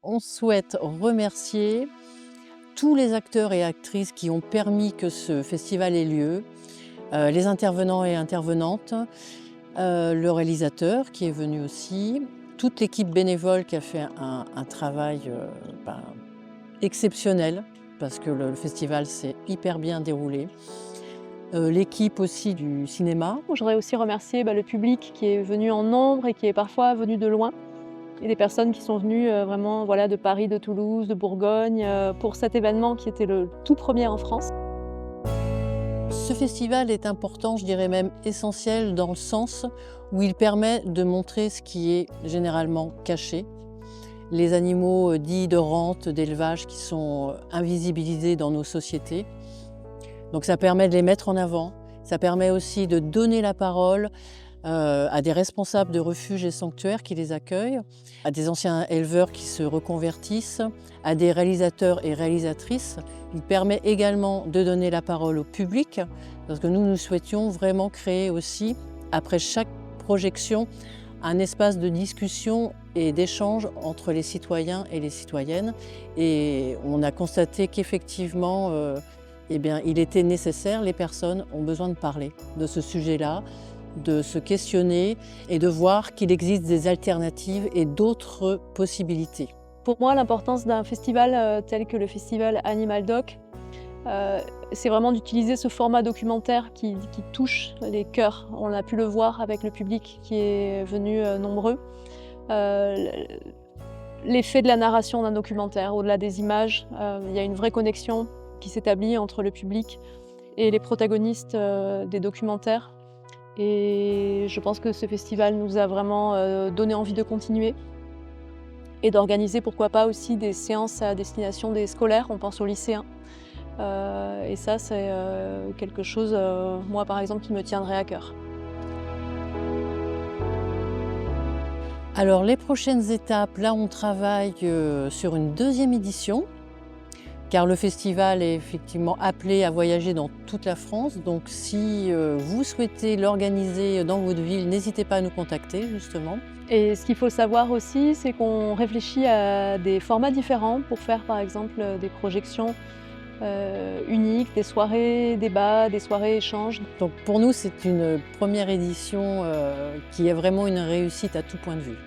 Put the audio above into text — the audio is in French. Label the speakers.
Speaker 1: On souhaite remercier tous les acteurs et actrices qui ont permis que ce festival ait lieu, les intervenants et intervenantes, le réalisateur qui est venu aussi, toute l'équipe bénévole qui a fait un travail ben, exceptionnel parce que le festival s'est hyper bien déroulé. L'équipe aussi du cinéma.
Speaker 2: Je voudrais aussi remercier le public qui est venu en nombre et qui est parfois venu de loin. Et des personnes qui sont venues vraiment de Paris, de Toulouse, de Bourgogne, pour cet événement qui était le tout premier en France.
Speaker 1: Ce festival est important, je dirais même essentiel, dans le sens où il permet de montrer ce qui est généralement caché. Les animaux dits de rente, d'élevage qui sont invisibilisés dans nos sociétés. Donc ça permet de les mettre en avant. Ça permet aussi de donner la parole à des responsables de refuges et sanctuaires qui les accueillent, à des anciens éleveurs qui se reconvertissent, à des réalisateurs et réalisatrices. Il permet également de donner la parole au public, parce que nous souhaitions vraiment créer aussi, après chaque projection, un espace de discussion et d'échange entre les citoyens et les citoyennes. Et on a constaté qu'effectivement, il était nécessaire, les personnes ont besoin de parler de ce sujet-là, de se questionner et de voir qu'il existe des alternatives et d'autres possibilités.
Speaker 2: Pour moi, l'importance d'un festival tel que le festival Animal Doc, c'est vraiment d'utiliser ce format documentaire qui touche les cœurs. On a pu le voir avec le public qui est venu nombreux. L'effet de la narration d'un documentaire, au-delà des images, il y a une vraie connexion qui s'établit entre le public et les protagonistes des documentaires. Et je pense que ce festival nous a vraiment donné envie de continuer et d'organiser pourquoi pas aussi des séances à destination des scolaires, on pense aux lycéens. Et ça, c'est quelque chose, moi par exemple, qui me tiendrait à cœur.
Speaker 1: Alors les prochaines étapes, là on travaille sur une deuxième édition, car le festival est effectivement appelé à voyager dans toute la France. Donc si vous souhaitez l'organiser dans votre ville, n'hésitez pas à nous contacter justement.
Speaker 2: Et ce qu'il faut savoir aussi, c'est qu'on réfléchit à des formats différents pour faire par exemple des projections uniques, des soirées débats, des soirées échanges.
Speaker 1: Donc pour nous, c'est une première édition qui est vraiment une réussite à tout point de vue.